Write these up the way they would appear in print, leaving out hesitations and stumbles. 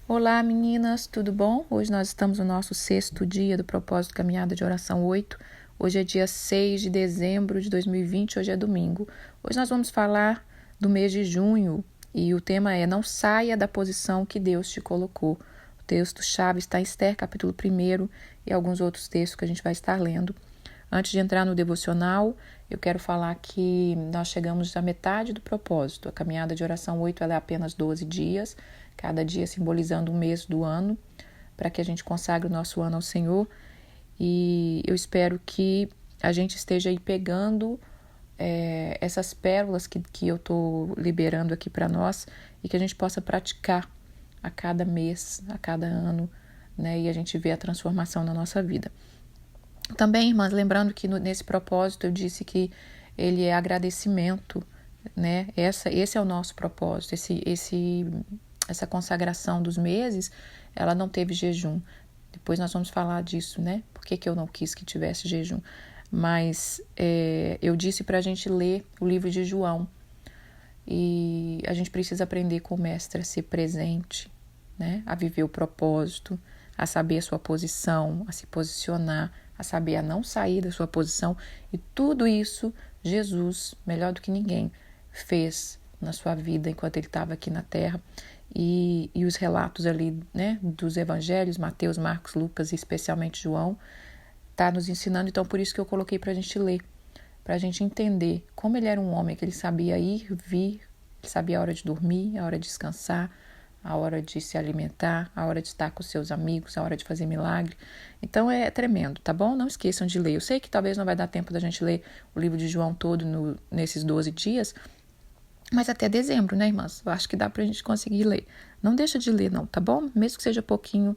Olá meninas, tudo bom? Hoje nós estamos no nosso 6º dia do propósito Caminhada de Oração 8. Hoje é dia 6 de dezembro de 2020, hoje é domingo. Hoje nós vamos falar do mês de junho e o tema é Não saia da posição que Deus te colocou. O texto-chave está em Esther, capítulo 1 e alguns outros textos que a gente vai estar lendo. Antes de entrar no devocional, eu quero falar que nós chegamos à metade do propósito. A Caminhada de Oração 8 ela é apenas 12 dias, cada dia simbolizando um mês do ano, para que a gente consagre o nosso ano ao Senhor. E eu espero que a gente esteja aí pegando essas pérolas que eu estou liberando aqui para nós e que a gente possa praticar a cada mês, a cada ano, né? E a gente vê a transformação na nossa vida. Também, irmãs, lembrando que nesse propósito eu disse que ele é agradecimento, né? Esse é o nosso propósito, essa consagração dos meses, ela não teve jejum. Depois nós vamos falar disso, né? Por que eu não quis que tivesse jejum? Mas eu disse para a gente ler o livro de João. E a gente precisa aprender com o mestre a ser presente, né? A viver o propósito, a saber a sua posição, a se posicionar, a saber a não sair da sua posição. E tudo isso Jesus, melhor do que ninguém, fez na sua vida enquanto ele estava aqui na terra. E os relatos ali, né, dos evangelhos, Mateus, Marcos, Lucas e especialmente João, está nos ensinando. Então, por isso que eu coloquei para a gente ler, para a gente entender como ele era um homem, que ele sabia ir, vir, ele sabia a hora de dormir, a hora de descansar, a hora de se alimentar, a hora de estar com seus amigos, a hora de fazer milagre. Então é tremendo, tá bom? Não esqueçam de ler. Eu sei que talvez não vai dar tempo da gente ler o livro de João todo nesses 12 dias, mas até dezembro, né, irmãs? Eu acho que dá pra gente conseguir ler. Não deixa de ler, não, tá bom? Mesmo que seja pouquinho,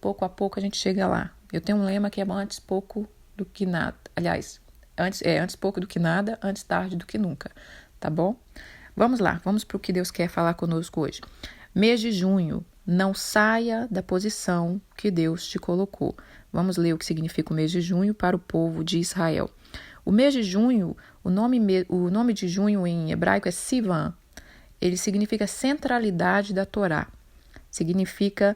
pouco a pouco a gente chega lá. Eu tenho um lema que é antes pouco do que nada. Aliás, antes pouco do que nada, antes tarde do que nunca, tá bom? Vamos lá, vamos para o que Deus quer falar conosco hoje. Mês de junho, não saia da posição que Deus te colocou. Vamos ler o que significa o mês de junho para o povo de Israel. O mês de junho, o nome de junho em hebraico é Sivan. Ele significa centralidade da Torá. Significa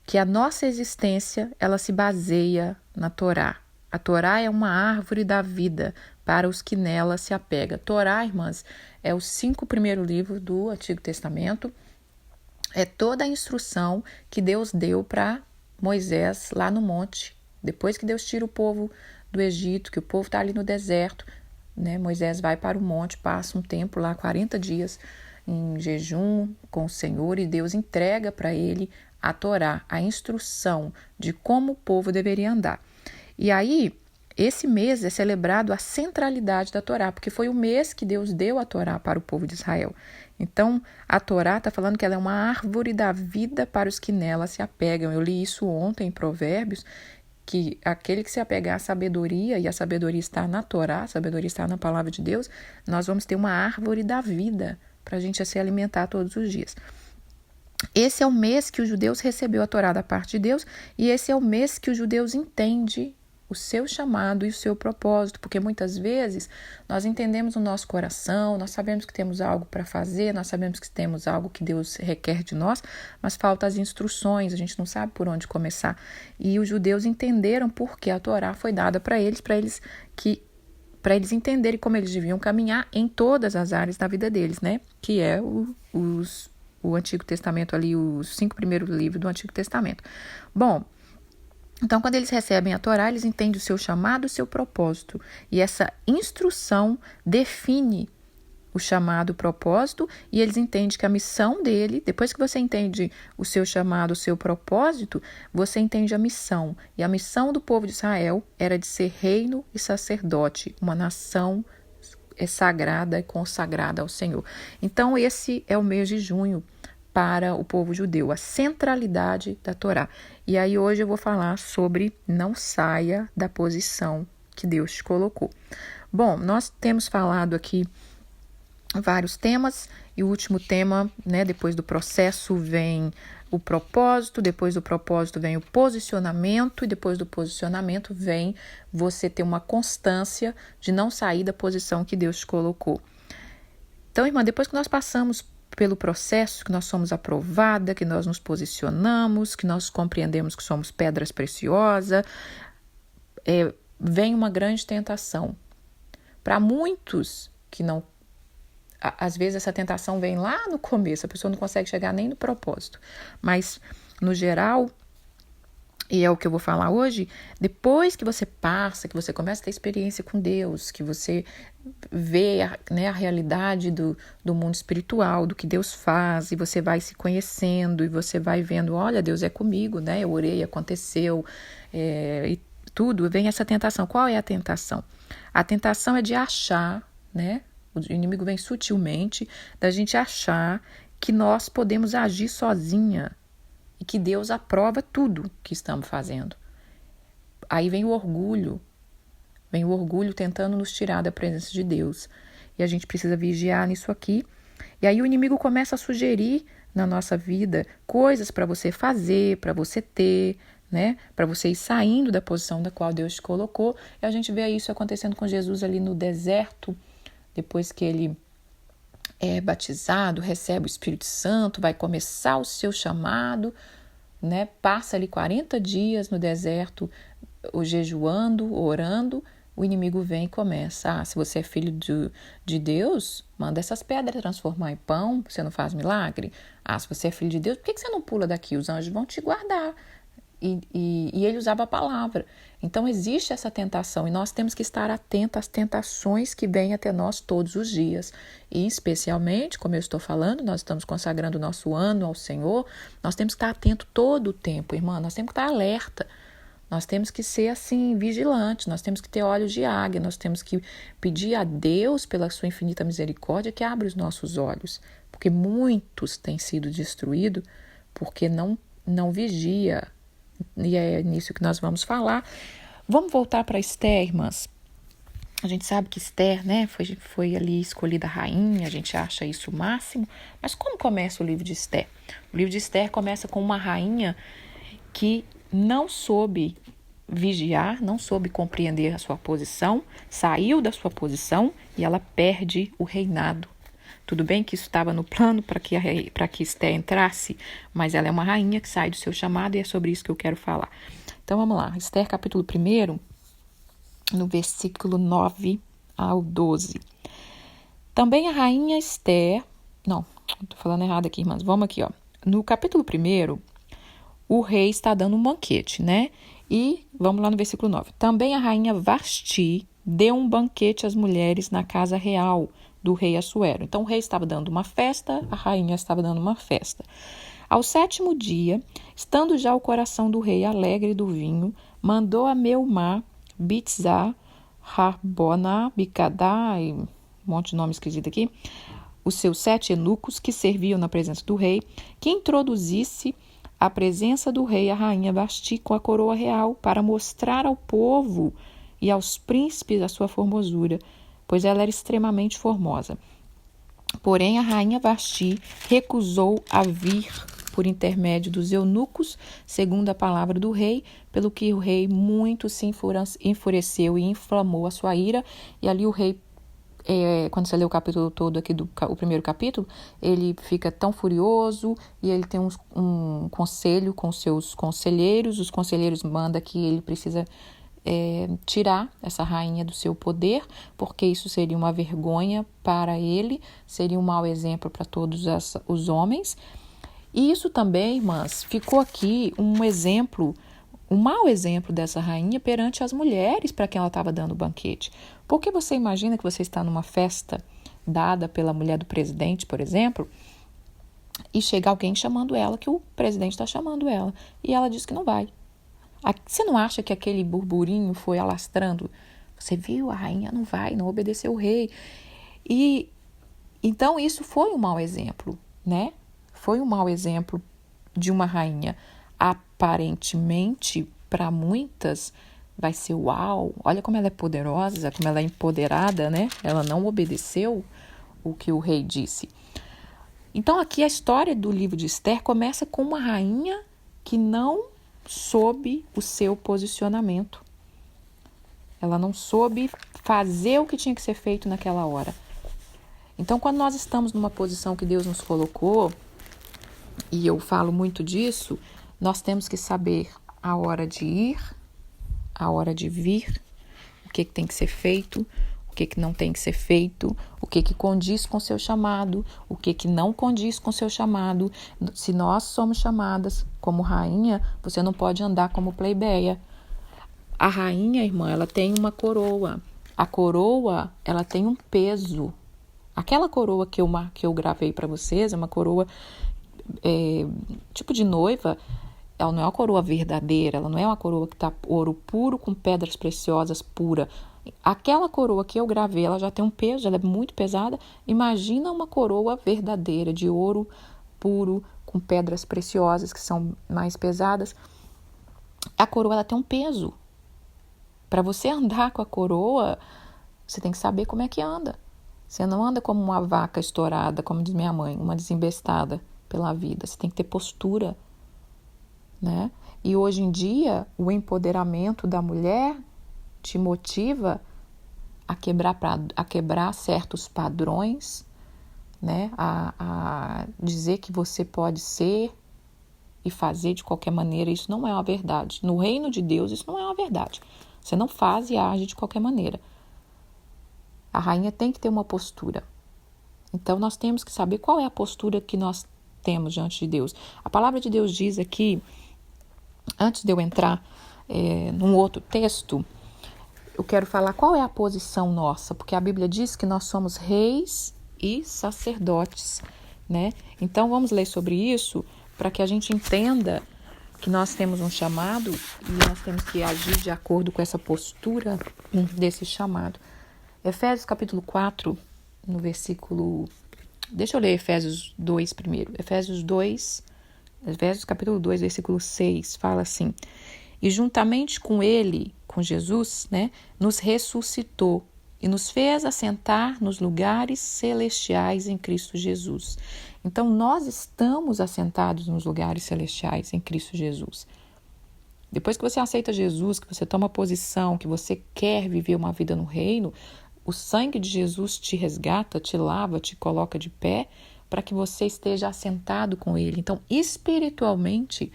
que a nossa existência ela se baseia na Torá. A Torá é uma árvore da vida para os que nela se apegam. Torá, irmãs, é os 5 primeiros livros do Antigo Testamento. É toda a instrução que Deus deu para Moisés lá no monte. Depois que Deus tira o povo do Egito, que o povo está ali no deserto, né? Moisés vai para o monte, passa um tempo lá, 40 dias em jejum com o Senhor, e Deus entrega para ele a Torá, a instrução de como o povo deveria andar. E aí, esse mês é celebrado a centralidade da Torá, porque foi o mês que Deus deu a Torá para o povo de Israel. Então, a Torá está falando que ela é uma árvore da vida para os que nela se apegam. Eu li isso ontem em Provérbios, que aquele que se apegar à sabedoria, e a sabedoria está na Torá, a sabedoria está na palavra de Deus, nós vamos ter uma árvore da vida para a gente se alimentar todos os dias. Esse é o mês que os judeus recebeu a Torá da parte de Deus, e esse é o mês que os judeus entendem o seu chamado e o seu propósito, porque muitas vezes nós entendemos o nosso coração, nós sabemos que temos algo para fazer, nós sabemos que temos algo que Deus requer de nós, mas faltam as instruções, a gente não sabe por onde começar. E os judeus entenderam porque a Torá foi dada para eles entenderem como eles deviam caminhar em todas as áreas da vida deles, né? Que é o Antigo Testamento ali, os 5 primeiros livros do Antigo Testamento. Bom, então, quando eles recebem a Torá, eles entendem o seu chamado, o seu propósito. E essa instrução define o chamado, o propósito, e eles entendem que a missão dele, depois que você entende o seu chamado, o seu propósito, você entende a missão. E a missão do povo de Israel era de ser reino e sacerdote, uma nação sagrada e consagrada ao Senhor. Então, esse é o mês de junho para o povo judeu, a centralidade da Torá. E aí hoje eu vou falar sobre não saia da posição que Deus te colocou. Bom, nós temos falado aqui vários temas, e o último tema, né, depois do processo vem o propósito, depois do propósito vem o posicionamento, e depois do posicionamento vem você ter uma constância de não sair da posição que Deus te colocou. Então, irmã, depois que nós passamos pelo processo que nós somos aprovada, que nós nos posicionamos, que nós compreendemos que somos pedras preciosas, vem uma grande tentação. Para muitos que não... Às vezes essa tentação vem lá no começo, a pessoa não consegue chegar nem no propósito. Mas, no geral, e é o que eu vou falar hoje, depois que você passa, que você começa a ter experiência com Deus, que você vê a realidade do mundo espiritual, do que Deus faz, e você vai se conhecendo, e você vai vendo, olha, Deus é comigo, né? Eu orei, aconteceu, e tudo, vem essa tentação. Qual é a tentação? A tentação é de achar, né? O inimigo vem sutilmente da gente achar que nós podemos agir sozinha e que Deus aprova tudo que estamos fazendo. Aí vem o orgulho tentando nos tirar da presença de Deus. E a gente precisa vigiar nisso aqui. E aí o inimigo começa a sugerir na nossa vida coisas para você fazer, para você ter, né? Para você ir saindo da posição da qual Deus te colocou. E a gente vê isso acontecendo com Jesus ali no deserto, depois que ele é batizado, recebe o Espírito Santo, vai começar o seu chamado, né? Passa ali 40 dias no deserto, jejuando, orando, o inimigo vem e começa, se você é filho de Deus, manda essas pedras transformar em pão, você não faz milagre? Se você é filho de Deus, por que você não pula daqui? Os anjos vão te guardar. E ele usava a palavra. Então existe essa tentação e nós temos que estar atentos às tentações que vêm até nós todos os dias. E especialmente, como eu estou falando, nós estamos consagrando o nosso ano ao Senhor, nós temos que estar atento todo o tempo, irmã, nós temos que estar alerta. Nós temos que ser assim, vigilantes, nós temos que ter olhos de águia, nós temos que pedir a Deus, pela sua infinita misericórdia, que abra os nossos olhos. Porque muitos têm sido destruídos porque não vigia. E é nisso que nós vamos falar. Vamos voltar para Esther, irmãs. A gente sabe que Esther, né, foi ali escolhida rainha, a gente acha isso o máximo. Mas como começa o livro de Esther? O livro de Esther começa com uma rainha que não soube vigiar, não soube compreender a sua posição, saiu da sua posição e ela perde o reinado. Tudo bem que isso estava no plano para que Esther entrasse, mas ela é uma rainha que sai do seu chamado e é sobre isso que eu quero falar. Então vamos lá, Esther capítulo 1, no versículo 9 ao 12. Também a rainha Esther, não, estou falando errado aqui, irmãs, vamos aqui, ó. No capítulo 1, o rei está dando um banquete, né? E vamos lá no versículo 9. Também a rainha Vasti deu um banquete às mulheres na casa real do rei Assuero. Então o rei estava dando uma festa, a rainha estava dando uma festa. Ao 7º dia, estando já o coração do rei alegre do vinho, mandou a Meumá, Bitzá, Harbona, Bicadá, e um monte de nome esquisito aqui, os seus 7 eunucos que serviam na presença do rei, que introduzisse à presença do rei a rainha Vasti com a coroa real para mostrar ao povo e aos príncipes a sua formosura, pois ela era extremamente formosa. Porém, a rainha Vasti recusou a vir por intermédio dos eunucos, segundo a palavra do rei, pelo que o rei muito se enfureceu e inflamou a sua ira. E ali o rei, quando você lê o capítulo todo aqui, o primeiro capítulo, ele fica tão furioso e ele tem um conselho com seus conselheiros. Os conselheiros mandam que ele precisa tirar essa rainha do seu poder, porque isso seria uma vergonha para ele, seria um mau exemplo para todos os homens. E isso também, irmãs, ficou aqui um exemplo, um mau exemplo dessa rainha perante as mulheres para quem ela estava dando o banquete. Porque você imagina que você está numa festa dada pela mulher do presidente, por exemplo, e chega alguém chamando ela, que o presidente está chamando ela, e ela diz que não vai. Você não acha que aquele burburinho foi alastrando? Você viu, a rainha não vai, não obedeceu o rei. E então isso foi um mau exemplo, né? Foi um mau exemplo de uma rainha. Aparentemente, para muitas, vai ser uau, olha como ela é poderosa, como ela é empoderada, né? Ela não obedeceu o que o rei disse. Então aqui a história do livro de Esther começa com uma rainha que não soube o seu posicionamento. Ela não soube fazer o que tinha que ser feito naquela hora. Então, quando nós estamos numa posição que Deus nos colocou, e eu falo muito disso, nós temos que saber a hora de ir, a hora de vir, o que tem que ser feito, o que não tem que ser feito, o que condiz com o seu chamado, o que não condiz com o seu chamado. Se nós somos chamadas como rainha, você não pode andar como plebeia. A rainha, irmã, ela tem uma coroa. A coroa, ela tem um peso. Aquela coroa que eu gravei para vocês, é uma coroa tipo de noiva. Ela não é uma coroa verdadeira, ela não é uma coroa que está ouro puro com pedras preciosas pura. Aquela coroa que eu gravei, ela já tem um peso, ela é muito pesada. Imagina uma coroa verdadeira, de ouro puro, com pedras preciosas que são mais pesadas. A coroa, ela tem um peso. Para você andar com a coroa, você tem que saber como é que anda. Você não anda como uma vaca estourada, como diz minha mãe, uma desembestada pela vida. Você tem que ter postura, né? E hoje em dia, o empoderamento da mulher te motiva a quebrar certos padrões, né? A dizer que você pode ser e fazer de qualquer maneira. Isso não é uma verdade. No reino de Deus, isso não é uma verdade. Você não faz e age de qualquer maneira. A rainha tem que ter uma postura. Então, nós temos que saber qual é a postura que nós temos diante de Deus. A palavra de Deus diz aqui, antes de eu entrar num outro texto, eu quero falar qual é a posição nossa, porque a Bíblia diz que nós somos reis e sacerdotes, né? Então, vamos ler sobre isso para que a gente entenda que nós temos um chamado e nós temos que agir de acordo com essa postura desse chamado. Efésios capítulo 4, no versículo... Deixa eu ler Efésios 2 primeiro. Efésios capítulo 2, versículo 6, fala assim: e juntamente com ele, com Jesus, né, nos ressuscitou e nos fez assentar nos lugares celestiais em Cristo Jesus. Então, nós estamos assentados nos lugares celestiais em Cristo Jesus. Depois que você aceita Jesus, que você toma posição, que você quer viver uma vida no reino, o sangue de Jesus te resgata, te lava, te coloca de pé para que você esteja assentado com Ele. Então, espiritualmente,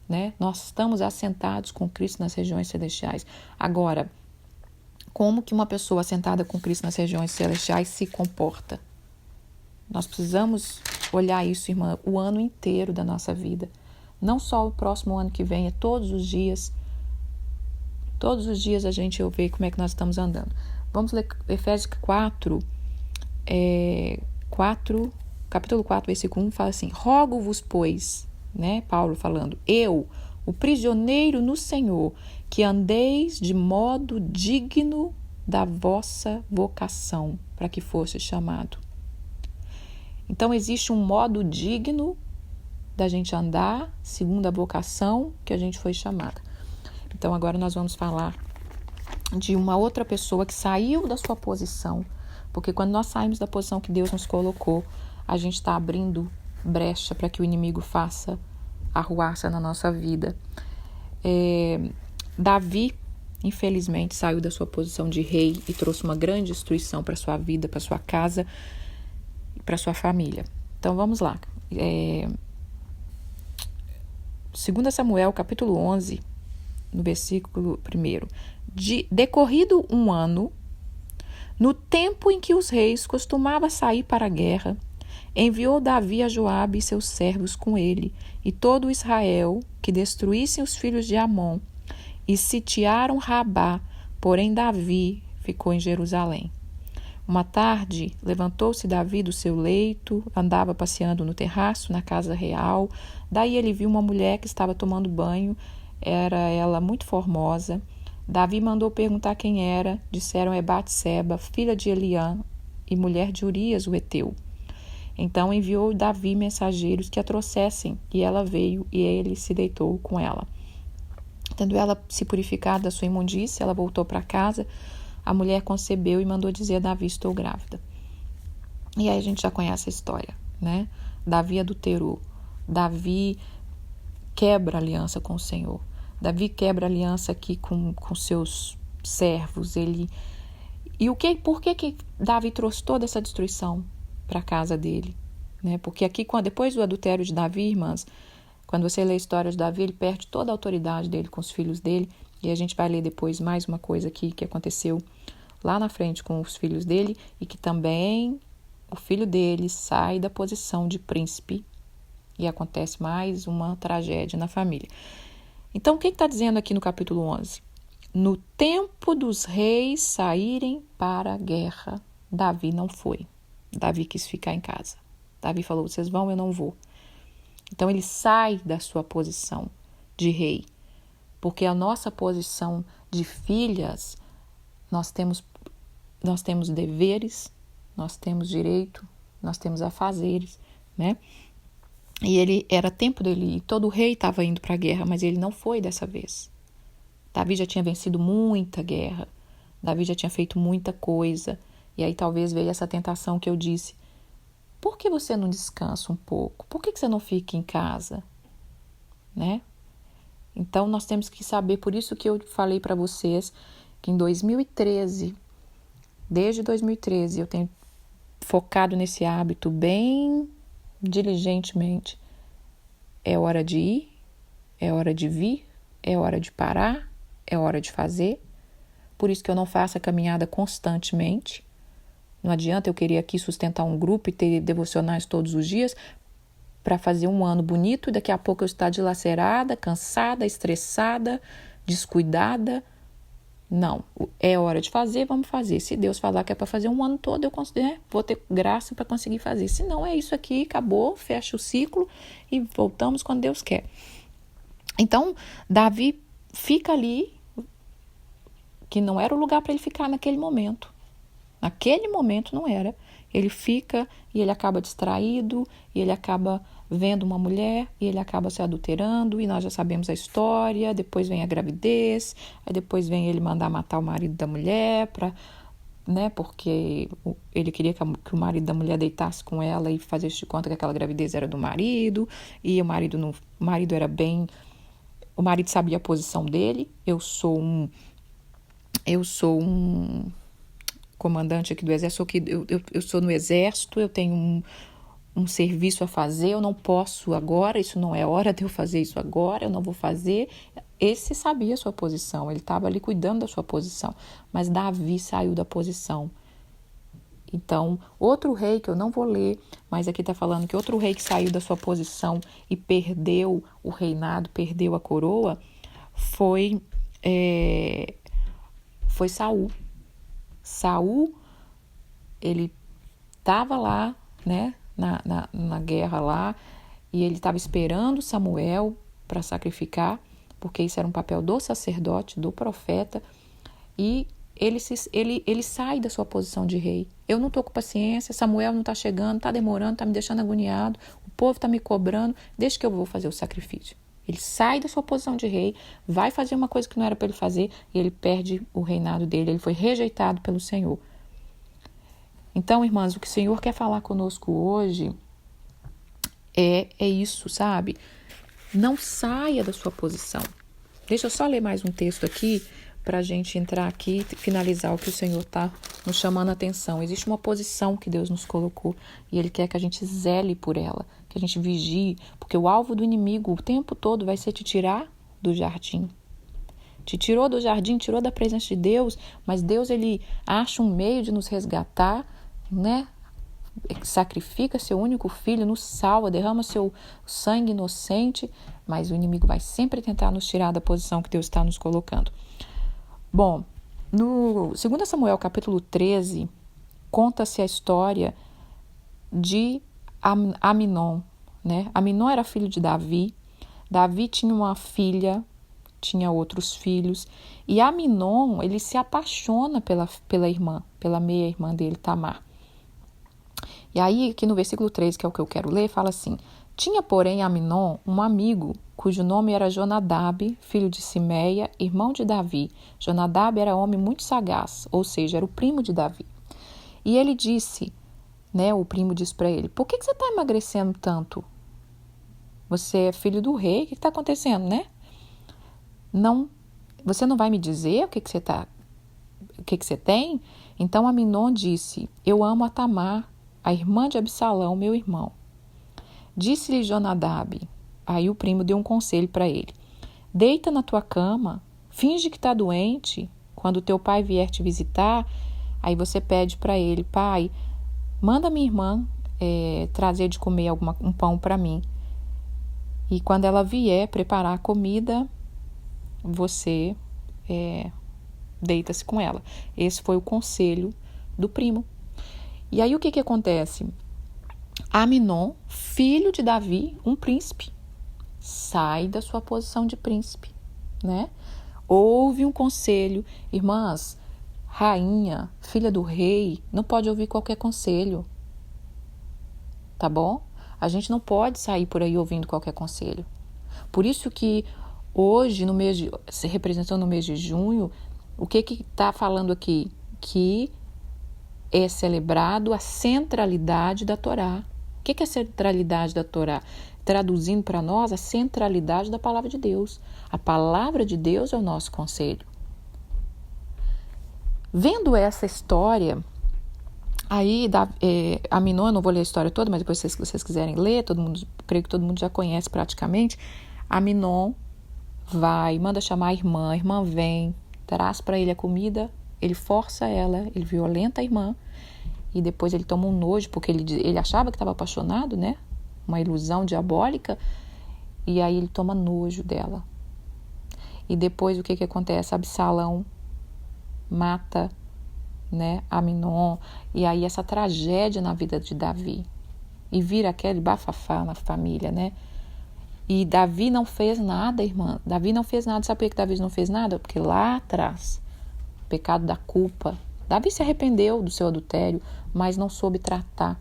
né, nós estamos assentados com Cristo nas regiões celestiais. Agora, como que uma pessoa assentada com Cristo nas regiões celestiais se comporta? Nós precisamos olhar isso, irmã, o ano inteiro da nossa vida. Não só o próximo ano que vem, é todos os dias. Todos os dias a gente vê como é que nós estamos andando. Vamos ler Efésios 4, capítulo 4, versículo 1, fala assim: rogo-vos, pois, né, Paulo falando, eu, o prisioneiro no Senhor, que andeis de modo digno da vossa vocação, para que fosse chamado. Então, existe um modo digno da gente andar, segundo a vocação que a gente foi chamada. Então, agora nós vamos falar de uma outra pessoa que saiu da sua posição, porque quando nós saímos da posição que Deus nos colocou, a gente está abrindo brecha para que o inimigo faça arruaça na nossa vida. Davi, infelizmente, saiu da sua posição de rei e trouxe uma grande destruição para sua vida, para sua casa e para sua família. Então vamos lá. 2 Samuel, capítulo 11, no versículo 1. Decorrido um ano, no tempo em que os reis costumavam sair para a guerra, enviou Davi a Joabe e seus servos com ele, e todo Israel, que destruíssem os filhos de Amon, e sitiaram Rabá, porém Davi ficou em Jerusalém. Uma tarde, levantou-se Davi do seu leito, andava passeando no terraço, na casa real. Daí ele viu uma mulher que estava tomando banho, era ela muito formosa. Davi mandou perguntar quem era, disseram: é Batseba, filha de Eliã e mulher de Urias, o heteu. Então enviou Davi mensageiros que a trouxessem, e ela veio, e ele se deitou com ela. Tendo ela se purificado da sua imundícia, ela voltou para casa. A mulher concebeu e mandou dizer a Davi: estou grávida. E aí a gente já conhece a história, né? Davi adulterou. Davi quebra a aliança com o Senhor. Davi quebra a aliança aqui com seus servos. Por que Davi trouxe toda essa destruição? para a casa dele, né? Porque aqui, depois do adultério de Davi, irmãs, quando você lê a história de Davi, ele perde toda a autoridade dele com os filhos dele, e a gente vai ler depois mais uma coisa aqui que aconteceu lá na frente com os filhos dele, e que também o filho dele sai da posição de príncipe e acontece mais uma tragédia na família. Então, o que está dizendo aqui no capítulo 11? No tempo dos reis saírem para a guerra, Davi não foi. Davi quis ficar em casa. Davi falou, vocês vão, eu não vou. Então, ele sai da sua posição de rei. Porque a nossa posição de filhas, nós temos deveres, nós temos direito, nós temos afazeres, né? E era tempo dele ir. Todo rei estava indo para a guerra, mas ele não foi dessa vez. Davi já tinha vencido muita guerra. Davi já tinha feito muita coisa. E aí talvez veio essa tentação que eu disse. Por que você não descansa um pouco? Por que você não fica em casa? Né? Então nós temos que saber, por isso que eu falei para vocês que em 2013, desde 2013, eu tenho focado nesse hábito bem diligentemente. É hora de ir, é hora de vir, é hora de parar, é hora de fazer. Por isso que eu não faço a caminhada constantemente. Não adianta eu querer aqui sustentar um grupo e ter devocionais todos os dias para fazer um ano bonito e daqui a pouco eu estar dilacerada, cansada, estressada, descuidada. Não, é hora de fazer, vamos fazer. Se Deus falar que é para fazer um ano todo, eu vou ter graça para conseguir fazer. Se não, é isso aqui, acabou, fecha o ciclo e voltamos quando Deus quer. Então, Davi fica ali, que não era o lugar para ele ficar naquele momento. Naquele momento não era. Ele fica e ele acaba distraído, e ele acaba vendo uma mulher, e ele acaba se adulterando, e nós já sabemos a história. Depois vem a gravidez, aí depois vem ele mandar matar o marido da mulher, porque ele queria que o marido da mulher deitasse com ela e fazesse de conta que aquela gravidez era do marido, e o marido era bem... O marido sabia a posição dele. Eu sou um comandante aqui do exército, eu sou no exército, eu tenho um serviço a fazer, eu não posso agora, isso não é hora de eu fazer isso agora, eu não vou fazer. Esse sabia a sua posição, ele estava ali cuidando da sua posição, mas Davi saiu da posição. Então, outro rei que eu não vou ler, mas aqui está falando que outro rei que saiu da sua posição e perdeu o reinado, perdeu a coroa, foi Saul. Saul, ele estava lá, né, na guerra lá, e ele estava esperando Samuel para sacrificar, porque isso era um papel do sacerdote, do profeta, e ele sai da sua posição de rei. Eu não estou com paciência, Samuel não está chegando, está demorando, está me deixando agoniado, o povo está me cobrando, deixa que eu vou fazer o sacrifício. Ele sai da sua posição de rei, vai fazer uma coisa que não era para ele fazer e ele perde o reinado dele. Ele foi rejeitado pelo Senhor. Então, irmãs, o que o Senhor quer falar conosco hoje é isso, sabe? Não saia da sua posição. Deixa eu só ler mais um texto aqui para a gente entrar aqui e finalizar o que o Senhor está nos chamando a atenção. Existe uma posição que Deus nos colocou e Ele quer que a gente zele por ela, que a gente vigie, porque o alvo do inimigo o tempo todo vai ser te tirar do jardim. Te tirou do jardim, tirou da presença de Deus, mas Deus, Ele acha um meio de nos resgatar, né? Sacrifica seu único filho, nos salva, derrama seu sangue inocente, mas o inimigo vai sempre tentar nos tirar da posição que Deus está nos colocando. Bom, no 2 Samuel capítulo 13, conta-se a história de Aminon, né? Aminon era filho de Davi. Davi tinha uma filha, tinha outros filhos, e Aminon, ele se apaixona pela irmã, pela meia-irmã dele, Tamar. E aí, aqui no versículo 3, que é o que eu quero ler, fala assim: tinha, porém, Aminon um amigo, cujo nome era Jonadab, filho de Simeia, irmão de Davi. Jonadab era homem muito sagaz, ou seja, era o primo de Davi. E ele disse, né, o primo disse para ele: por que você está emagrecendo tanto? Você é filho do rei, o que está acontecendo, né? Não, você não vai me dizer o que você tem? Então Aminon disse: eu amo a Tamar, a irmã de Absalão, meu irmão. Disse-lhe Jonadab, aí o primo deu um conselho para ele. Deita na tua cama, finge que está doente. Quando teu pai vier te visitar, aí você pede para ele, pai, manda minha irmã trazer de comer um pão para mim. E quando ela vier preparar a comida, você deita-se com ela. Esse foi o conselho do primo. E aí o que acontece? Aminon, filho de Davi, um príncipe, sai da sua posição de príncipe, né? Ouve um conselho. Irmãs, rainha, filha do rei, não pode ouvir qualquer conselho, tá bom? A gente não pode sair por aí ouvindo qualquer conselho. Por isso que hoje, representando o mês de junho, o que está falando aqui? Que é celebrado a centralidade da Torá. O que é a centralidade da Torá? Traduzindo para nós, a centralidade da palavra de Deus. A palavra de Deus é o nosso conselho. Vendo essa história, aí Aminon, eu não vou ler a história toda, mas depois se vocês quiserem ler, creio que todo mundo já conhece praticamente. Aminon manda chamar a irmã vem, traz para ele a comida, ele força ela, ele violenta a irmã, e depois ele toma um nojo, porque ele achava que estava apaixonado, né? Uma ilusão diabólica, e aí ele toma nojo dela. E depois o que acontece? Absalão mata, né, Aminon, e aí essa tragédia na vida de Davi, e vira aquele bafafá na família, né? E Davi não fez nada, irmã. Davi não fez nada. Sabe por que Davi não fez nada? Porque lá atrás, o pecado da culpa, Davi se arrependeu do seu adultério, mas não soube tratar.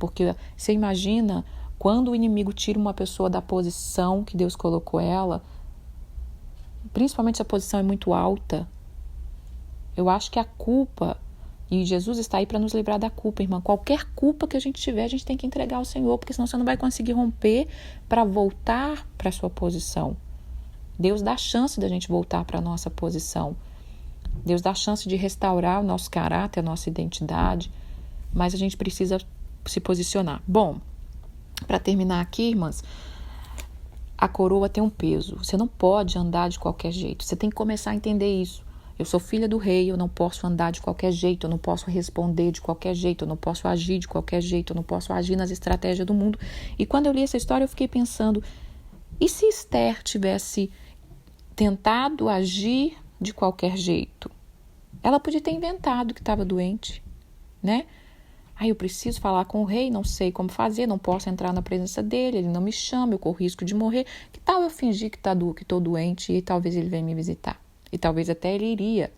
Porque você imagina, quando o inimigo tira uma pessoa da posição que Deus colocou ela, principalmente se a posição é muito alta, eu acho que a culpa, e Jesus está aí para nos livrar da culpa, irmã. Qualquer culpa que a gente tiver, a gente tem que entregar ao Senhor, porque senão você não vai conseguir romper para voltar para a sua posição. Deus dá chance da gente voltar para a nossa posição. Deus dá chance de restaurar o nosso caráter, a nossa identidade, mas a gente precisa se posicionar. Bom, para terminar aqui, irmãs, a coroa tem um peso. Você não pode andar de qualquer jeito. Você tem que começar a entender isso. Eu sou filha do rei, eu não posso andar de qualquer jeito, eu não posso responder de qualquer jeito, eu não posso agir de qualquer jeito, eu não posso agir nas estratégias do mundo. E quando eu li essa história, eu fiquei pensando, e se Esther tivesse tentado agir de qualquer jeito? Ela podia ter inventado que estava doente, né? Eu preciso falar com o rei, não sei como fazer, não posso entrar na presença dele, ele não me chama, eu corro risco de morrer. Que tal eu fingir que estou doente e talvez ele venha me visitar? E talvez até ele iria.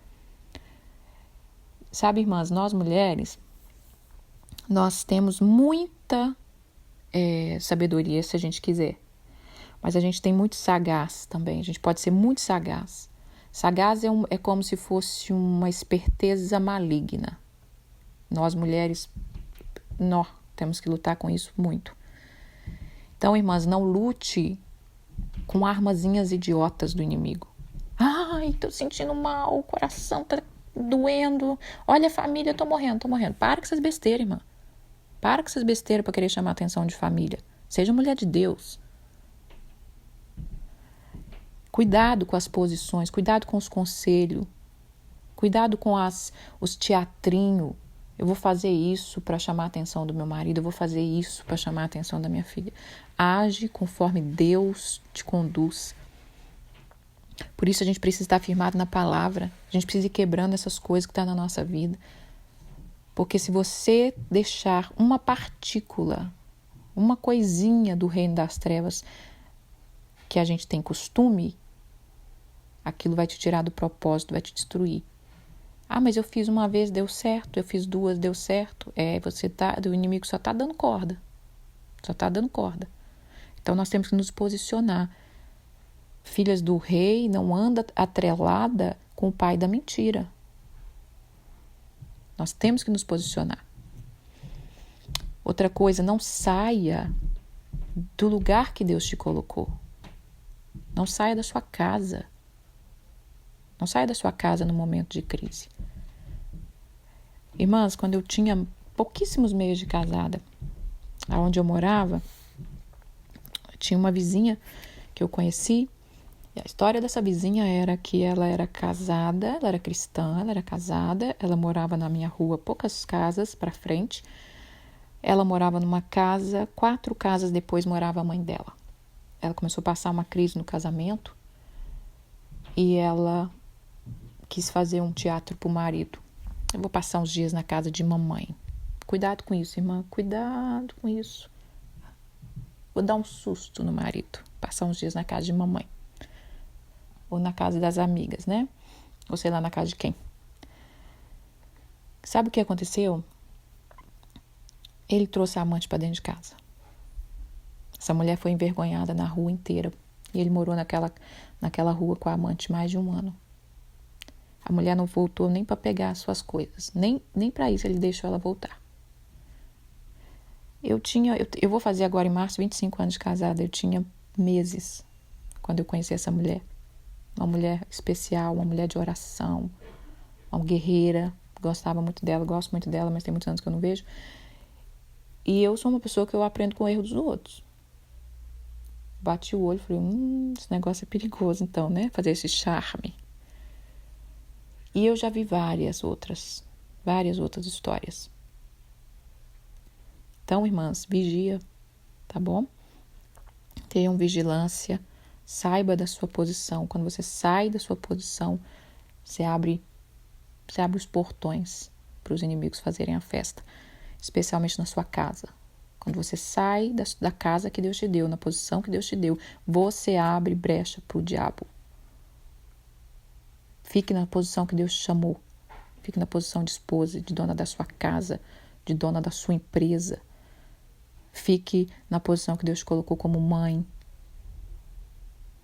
Sabe, irmãs, nós mulheres, nós temos muita sabedoria se a gente quiser. Mas a gente tem muito sagaz também, a gente pode ser muito sagaz. Sagaz é como se fosse uma esperteza maligna. Nós mulheres, temos que lutar com isso muito. Então, irmãs, não lute com armazinhas idiotas do inimigo. Ai, tô sentindo mal, o coração tá doendo. Olha, família, eu tô morrendo. Para com essas besteiras, irmã. Para com essas besteiras pra querer chamar a atenção de família. Seja mulher de Deus. Cuidado com as posições, cuidado com os conselhos, cuidado com os teatrinhos. Eu vou fazer isso para chamar a atenção do meu marido, eu vou fazer isso para chamar a atenção da minha filha. Age conforme Deus te conduz. Por isso a gente precisa estar firmado na palavra, a gente precisa ir quebrando essas coisas que estão na nossa vida. Porque se você deixar uma partícula, uma coisinha do reino das trevas que a gente tem costume, aquilo vai te tirar do propósito, vai te destruir. Mas eu fiz uma vez, deu certo, eu fiz duas, deu certo. O inimigo só está dando corda. Só está dando corda. Então nós temos que nos posicionar. Filhas do rei não anda atrelada com o pai da mentira. Nós temos que nos posicionar. Outra coisa, não saia do lugar que Deus te colocou. Não saia da sua casa. Não saia da sua casa no momento de crise. Irmãs, quando eu tinha pouquíssimos meses de casada. Aonde eu morava, tinha uma vizinha que eu conheci. E a história dessa vizinha era que ela era casada, ela era cristã, ela era casada, ela morava na minha rua, poucas casas para frente. Ela morava numa casa, 4 casas depois morava a mãe dela. Ela começou a passar uma crise no casamento e ela quis fazer um teatro pro marido. Eu vou passar uns dias na casa de mamãe. Cuidado com isso, irmã, cuidado com isso. Vou dar um susto no marido, passar uns dias na casa de mamãe. Ou na casa das amigas, né? Ou sei lá, na casa de quem. Sabe o que aconteceu? Ele trouxe a amante para dentro de casa. Essa mulher foi envergonhada na rua inteira. E ele morou naquela rua com a amante mais de 1 ano. A mulher não voltou nem para pegar as suas coisas. Nem para isso ele deixou ela voltar. Eu vou fazer agora em março 25 anos de casada. Eu tinha meses quando eu conheci essa mulher. Uma mulher especial, uma mulher de oração, uma guerreira. Gostava muito dela, gosto muito dela, mas tem muitos anos que eu não vejo. E eu sou uma pessoa que eu aprendo com o erro dos outros. Bati o olho e falei, esse negócio é perigoso então, né? Fazer esse charme. E eu já vi várias outras histórias. Então, irmãs, vigia, tá bom? Tenham vigilância, saiba da sua posição. Quando você sai da sua posição, você abre os portões para os inimigos fazerem a festa, especialmente na sua casa. Quando você sai da casa que Deus te deu, na posição que Deus te deu, você abre brecha para o diabo. Fique na posição que Deus te chamou. Fique na posição de esposa, de dona da sua casa, de dona da sua empresa. Fique na posição que Deus te colocou como mãe.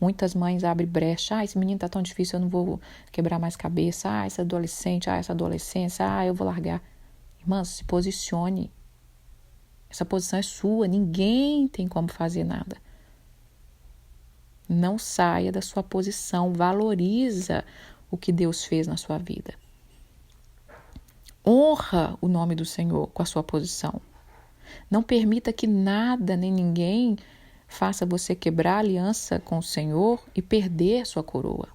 Muitas mães abrem brecha. Esse menino tá tão difícil, eu não vou quebrar mais cabeça. Esse adolescente, essa adolescência, eu vou largar. Irmãs, se posicione. Essa posição é sua, ninguém tem como fazer nada. Não saia da sua posição, valoriza o que Deus fez na sua vida. Honra o nome do Senhor com a sua posição. Não permita que nada nem ninguém faça você quebrar a aliança com o Senhor e perder a sua coroa.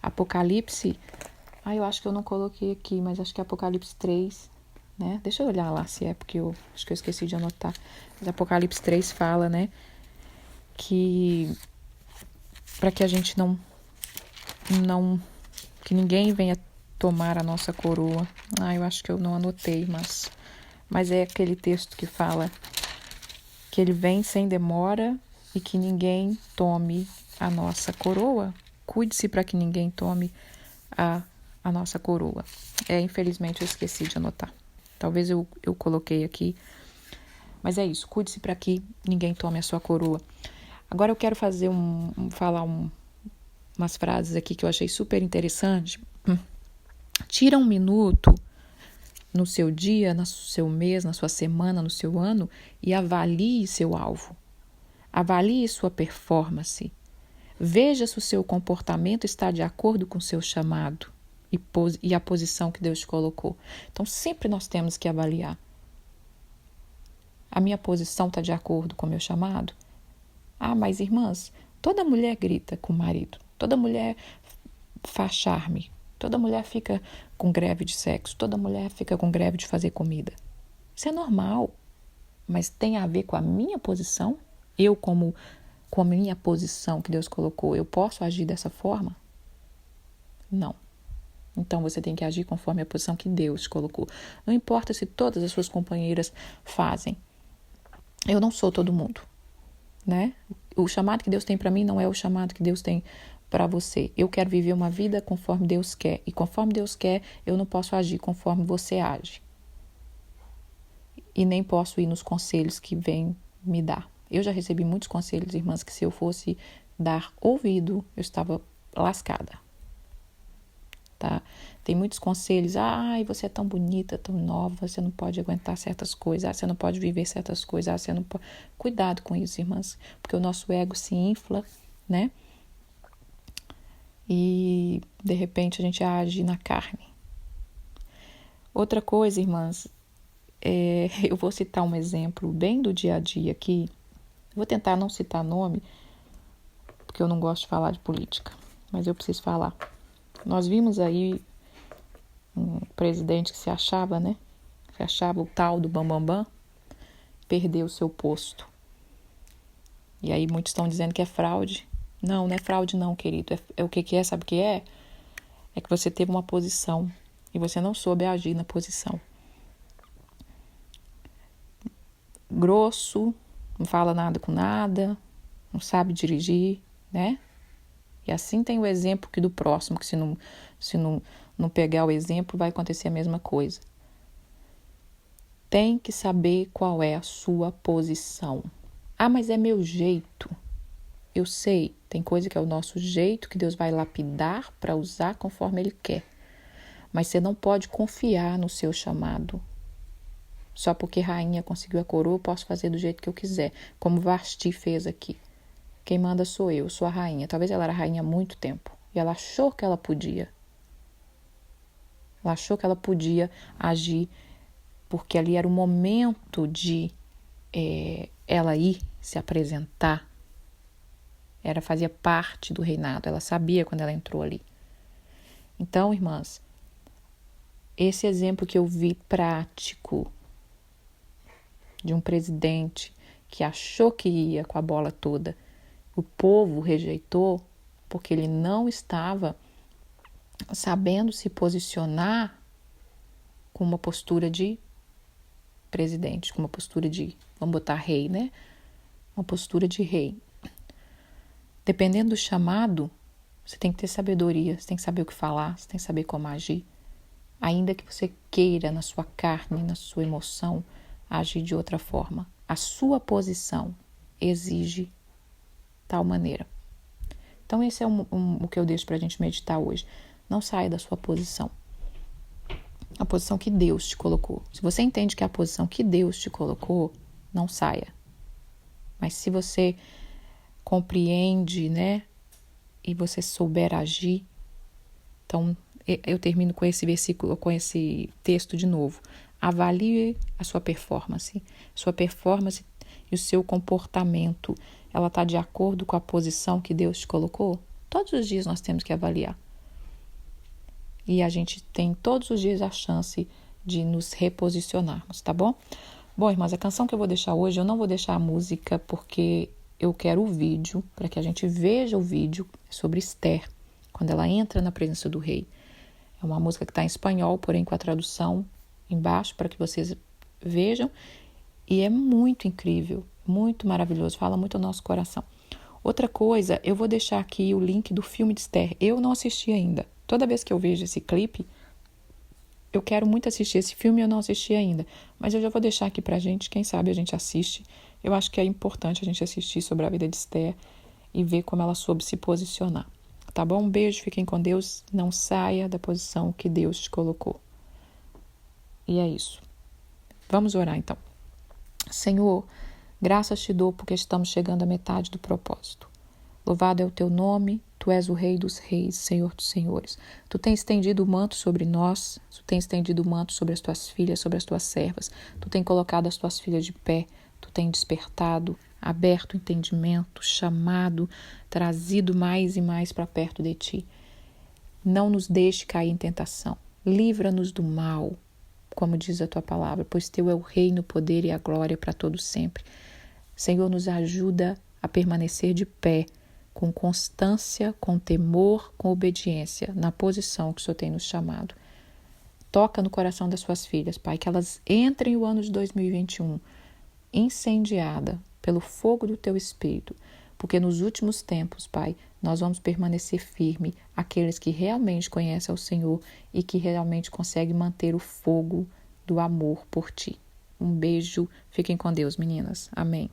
Apocalipse, eu acho que eu não coloquei aqui, mas acho que é Apocalipse 3, né? Deixa eu olhar lá se é, porque eu acho que eu esqueci de anotar. Mas Apocalipse 3 fala, né, que para que a gente não que ninguém venha tomar a nossa coroa. Eu acho que eu não anotei, mas é aquele texto que fala que ele vem sem demora e que ninguém tome a nossa coroa. Cuide-se para que ninguém tome a nossa coroa. Infelizmente eu esqueci de anotar. Talvez eu coloquei aqui, mas é isso. Cuide-se para que ninguém tome a sua coroa. Agora eu quero fazer falar umas frases aqui que eu achei super interessante. Tira 1 minuto no seu dia, no seu mês, na sua semana, no seu ano e avalie seu alvo. Avalie sua performance. Veja se o seu comportamento está de acordo com o seu chamado e a posição que Deus te colocou. Então, sempre nós temos que avaliar. A minha posição está de acordo com o meu chamado? Mas irmãs, toda mulher grita com o marido. Toda mulher faz charme. Toda mulher fica com greve de sexo. Toda mulher fica com greve de fazer comida. Isso é normal. Mas tem a ver com a minha posição? Eu, com a minha posição que Deus colocou, eu posso agir dessa forma? Não. Então você tem que agir conforme a posição que Deus colocou. Não importa se todas as suas companheiras fazem. Eu não sou todo mundo, né? O chamado que Deus tem para mim não é o chamado que Deus tem para você. Eu quero viver uma vida conforme Deus quer. E conforme Deus quer, eu não posso agir conforme você age. E nem posso ir nos conselhos que vem me dar. Eu já recebi muitos conselhos, irmãs, que se eu fosse dar ouvido, eu estava lascada. Tá? Tem muitos conselhos. Você é tão bonita, tão nova, você não pode aguentar certas coisas. Você não pode viver certas coisas. Você não pode... Cuidado com isso, irmãs. Porque o nosso ego se infla, né? E, de repente, a gente age na carne. Outra coisa, irmãs, eu vou citar um exemplo bem do dia a dia aqui. Vou tentar não citar nome, porque eu não gosto de falar de política, mas eu preciso falar. Nós vimos aí um presidente que se achava, né? Se achava o tal do bambambam, perdeu o seu posto. E aí muitos estão dizendo que é fraude. Não, não é fraude não, querido. É o que é, sabe o que é? É que você teve uma posição e você não soube agir na posição. Grosso, não fala nada com nada, não sabe dirigir, né? E assim tem o exemplo que do próximo, que se não pegar o exemplo, vai acontecer a mesma coisa. Tem que saber qual é a sua posição. Ah, mas é meu jeito. Eu sei, tem coisa que é o nosso jeito, que Deus vai lapidar para usar conforme Ele quer. Mas você não pode confiar no seu chamado. Só porque rainha conseguiu a coroa, eu posso fazer do jeito que eu quiser. Como Vasti fez aqui. Quem manda sou eu sou a rainha. Talvez ela era rainha há muito tempo. E ela achou que ela podia. Ela achou que ela podia agir, porque ali era o momento de ela ir se apresentar. Fazia parte do reinado. Ela sabia quando ela entrou ali. Então, irmãs, esse exemplo que eu vi prático de um presidente que achou que ia com a bola toda, o povo rejeitou porque ele não estava sabendo se posicionar com uma postura de presidente, com uma postura de, vamos botar rei, né? Uma postura de rei. Dependendo do chamado, você tem que ter sabedoria, você tem que saber o que falar, você tem que saber como agir. Ainda que você queira, na sua carne, na sua emoção, agir de outra forma. A sua posição exige tal maneira. Então esse é o que eu deixo para a gente meditar hoje. Não saia da sua posição. A posição que Deus te colocou. Se você entende que é a posição que Deus te colocou, não saia. Mas se você compreende, né, e você souber agir, então eu termino com esse versículo, com esse texto de novo. Avalie a sua performance. Sua performance e o seu comportamento, ela está de acordo com a posição que Deus te colocou? Todos os dias nós temos que avaliar. E a gente tem todos os dias a chance de nos reposicionarmos, tá bom? Bom, irmãs, a canção que eu vou deixar hoje, eu não vou deixar a música porque eu quero o vídeo, para que a gente veja o vídeo sobre Esther, quando ela entra na presença do rei. É uma música que está em espanhol, porém com a tradução embaixo, para que vocês vejam. E é muito incrível, muito maravilhoso, fala muito ao nosso coração. Outra coisa, eu vou deixar aqui o link do filme de Esther. Eu não assisti ainda. Toda vez que eu vejo esse clipe, eu quero muito assistir esse filme e eu não assisti ainda. Mas eu já vou deixar aqui pra gente, quem sabe a gente assiste. Eu acho que é importante a gente assistir sobre a vida de Esther e ver como ela soube se posicionar. Tá bom? Um beijo, fiquem com Deus. Não saia da posição que Deus te colocou. E é isso. Vamos orar então. Senhor, graças te dou porque estamos chegando à metade do propósito. Louvado é o teu nome, tu és o Rei dos reis, Senhor dos senhores. Tu tens estendido o manto sobre nós, tu tens estendido o manto sobre as tuas filhas, sobre as tuas servas. Tu tens colocado as tuas filhas de pé, tu tens despertado, aberto o entendimento, chamado, trazido mais e mais para perto de ti. Não nos deixe cair em tentação, livra-nos do mal, como diz a tua palavra, pois teu é o reino, o poder e a glória para todo sempre. Senhor, nos ajuda a permanecer de pé, com constância, com temor, com obediência, na posição que o Senhor tem nos chamado. Toca no coração das suas filhas, Pai, que elas entrem o ano de 2021 incendiada pelo fogo do teu Espírito, porque nos últimos tempos, Pai, nós vamos permanecer firme, aqueles que realmente conhecem ao Senhor e que realmente conseguem manter o fogo do amor por ti. Um beijo, fiquem com Deus, meninas. Amém.